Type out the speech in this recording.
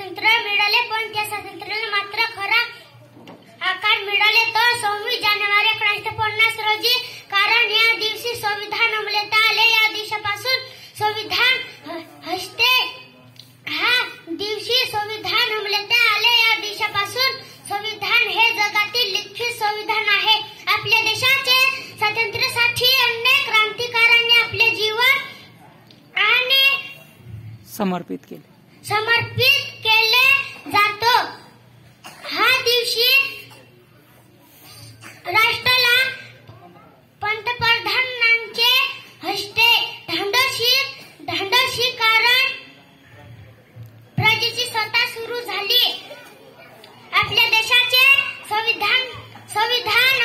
स्वातंत्र्य मिळाले, पण त्या स्वातंत्र्याला मात्र खरा आकार मिळाले तो 26 जानेवारी 1950 रोजी, कारण या दिवशी संविधान अंमलात आले. या दिवसापासून संविधान हस्ते हा दिवशी संविधान अंमलात आले. या दिवसापासून संविधान हे जगातील लिखित संविधान आहे. आपल्या देशाचे स्वातंत्र्यासाठी अनेक क्रांतिकारकांनी आपले जीवन आणि समर्पित केले जातो. हा दिवशी राष्ट्राला पंतप्रधानांचे हस्ते धाडसी कारण प्रजेची सत्ता सुरू झाली. आपल्या देशाचे संविधान